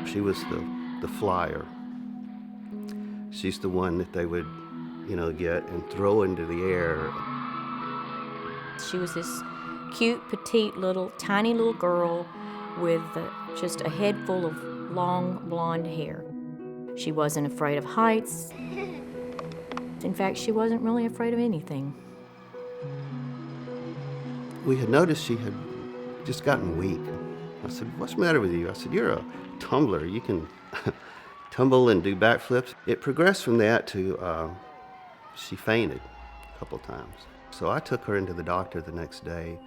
She was the flyer. She's the one that they would, get and throw into the air. She was this cute, petite, tiny little girl with just a head full of long blonde hair. She wasn't afraid of heights. In fact, she wasn't really afraid of anything. We had noticed she had just gotten weak. I said, "What's the matter with you?" I said, "You're a tumbler. You can tumble and do backflips." It progressed from that to she fainted a couple times. So I took her into the doctor the next day,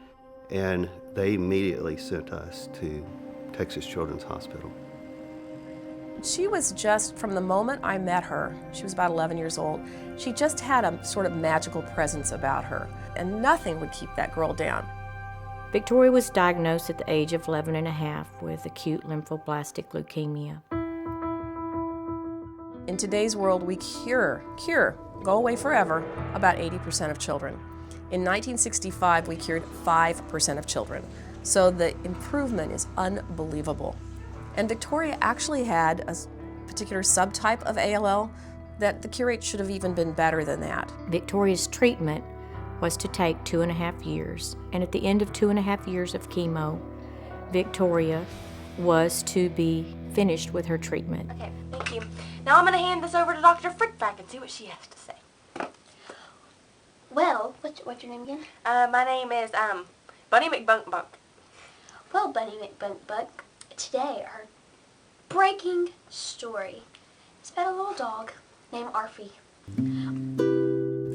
and they immediately sent us to Texas Children's Hospital. She was just, from the moment I met her, she was about 11 years old, she just had a sort of magical presence about her, and nothing would keep that girl down. Victoria was diagnosed at the age of 11 and a half with acute lymphoblastic leukemia. In today's world, we cure, go away forever, about 80% of children. In 1965, we cured 5% of children, so the improvement is unbelievable. And Victoria actually had a particular subtype of ALL that the cure rate should have even been better than that. Victoria's treatment was to take 2.5 years, and at the end of 2.5 years of chemo, Victoria was to be finished with her treatment. Okay, thank you. Now I'm going to hand this over to Dr. Fritzback and see what she has to say. Well, what's your name again? My name is Bunny McBunkbunk. Well, Bunny McBunkbunk, today our breaking story is about a little dog named Arfie.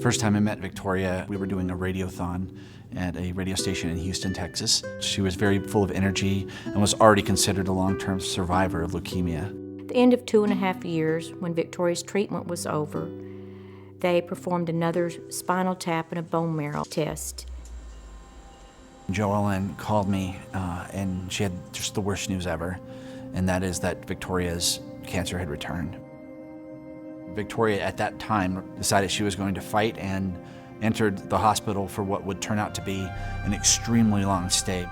First time I met Victoria, we were doing a radiothon at a radio station in Houston, Texas. She was very full of energy and was already considered a long-term survivor of leukemia. At the end of 2.5 years, when Victoria's treatment was over, they performed another spinal tap and a bone marrow test. Joellen called me and she had just the worst news ever, and that is that Victoria's cancer had returned. Victoria at that time decided she was going to fight and entered the hospital for what would turn out to be an extremely long stay.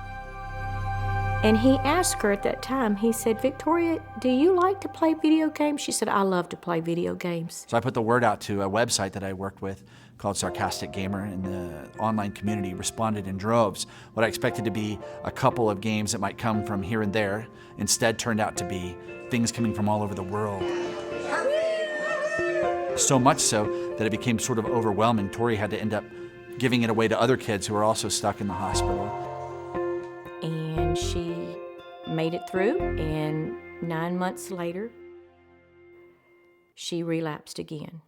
And he asked her at that time, he said, "Victoria, do you like to play video games?" She said, "I love to play video games." So I put the word out to a website that I worked with called Sarcastic Gamer, and the online community responded in droves. What I expected to be a couple of games that might come from here and there instead turned out to be things coming from all over the world. So much so that it became sort of overwhelming. Tori had to end up giving it away to other kids who were also stuck in the hospital. And she made it through, and 9 months later, she relapsed again.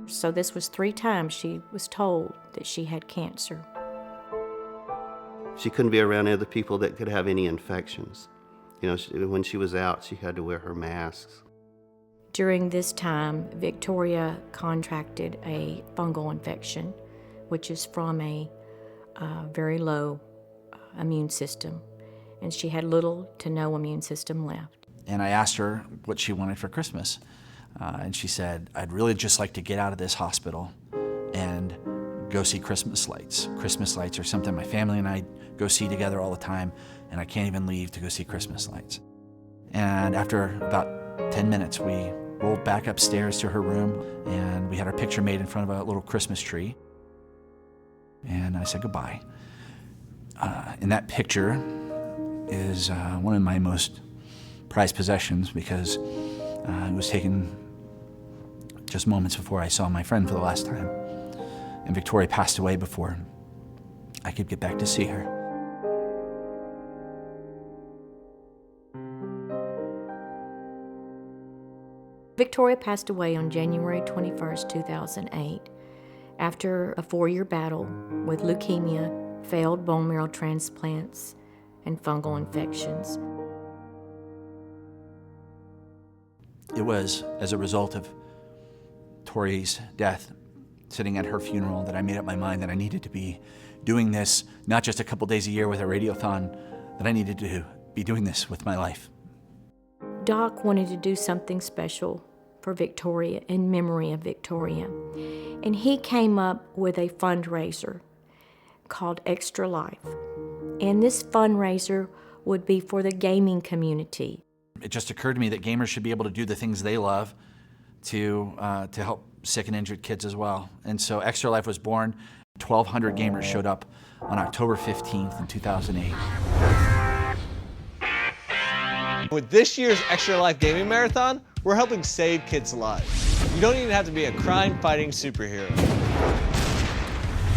So this was 3 times she was told that she had cancer. She couldn't be around other people that could have any infections. When she was out, she had to wear her masks. During this time, Victoria contracted a fungal infection, which is from a very low immune system, and she had little to no immune system left. And I asked her what she wanted for Christmas, and she said, "I'd really just like to get out of this hospital and go see Christmas lights. Christmas lights are something my family and I go see together all the time, and I can't even leave to go see Christmas lights." And after about 10 minutes, we rolled back upstairs to her room, and we had our picture made in front of a little Christmas tree. And I said goodbye. In that picture is one of my most prized possessions, because it was taken just moments before I saw my friend for the last time. And Victoria passed away before I could get back to see her. Victoria passed away on January 21st, 2008, after a 4-year battle with leukemia, failed bone marrow transplants, and fungal infections. It was as a result of Tori's death, sitting at her funeral, that I made up my mind that I needed to be doing this, not just a couple days a year with a radiothon, that I needed to be doing this with my life. Doc wanted to do something special for Victoria, in memory of Victoria. And he came up with a fundraiser called Extra Life. And this fundraiser would be for the gaming community. It just occurred to me that gamers should be able to do the things they love to help sick and injured kids as well. And so Extra Life was born. 1,200 gamers showed up on October 15th in 2008. With this year's Extra Life Gaming Marathon, we're helping save kids' lives. You don't even have to be a crime-fighting superhero.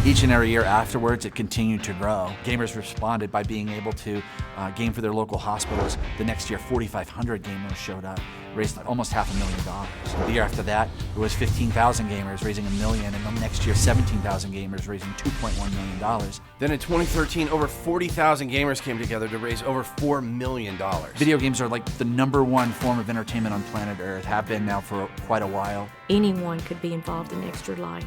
Each and every year afterwards, it continued to grow. Gamers responded by being able to game for their local hospitals. The next year, 4,500 gamers showed up, raised almost $500,000. The year after that, it was 15,000 gamers raising $1 million, and the next year, 17,000 gamers raising $2.1 million. Then in 2013, over 40,000 gamers came together to raise over $4 million. Video games are like the #1 form of entertainment on planet Earth, have been now for quite a while. Anyone could be involved in Extra Life.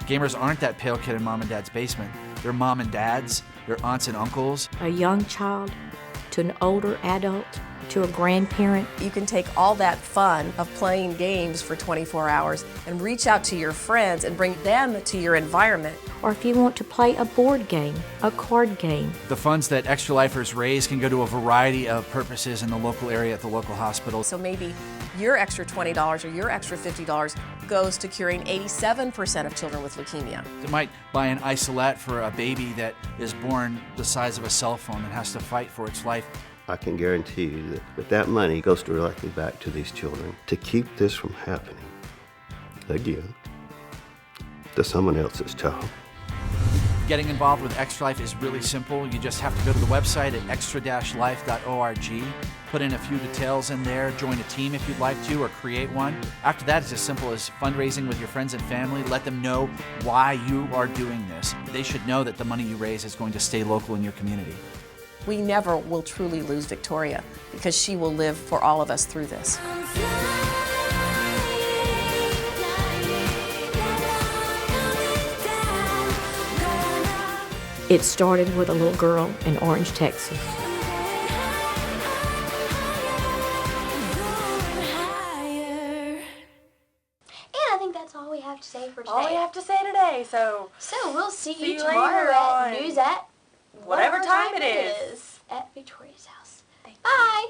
Gamers aren't that pale kid in mom and dad's basement. They're mom and dads, they're aunts and uncles. A young child to an older adult to a grandparent. You can take all that fun of playing games for 24 hours and reach out to your friends and bring them to your environment. Or if you want to play a board game, a card game. The funds that Extra Lifers raise can go to a variety of purposes in the local area at the local hospital. So maybe your extra $20 or your extra $50 goes to curing 87% of children with leukemia. They might buy an isolette for a baby that is born the size of a cell phone and has to fight for its life. I can guarantee you that that money goes directly back to these children to keep this from happening again to someone else's child. Getting involved with Extra Life is really simple. You just have to go to the website at extra-life.org, put in a few details in there, join a team if you'd like to, or create one. After that, it's as simple as fundraising with your friends and family. Let them know why you are doing this. They should know that the money you raise is going to stay local in your community. We never will truly lose Victoria because she will live for all of us through this. It started with a little girl in Orange, Texas. And I think that's all we have to say for today. All we have to say today, so So we'll see See you you tomorrow later at on news at whatever time it is. at Victoria's house. Bye.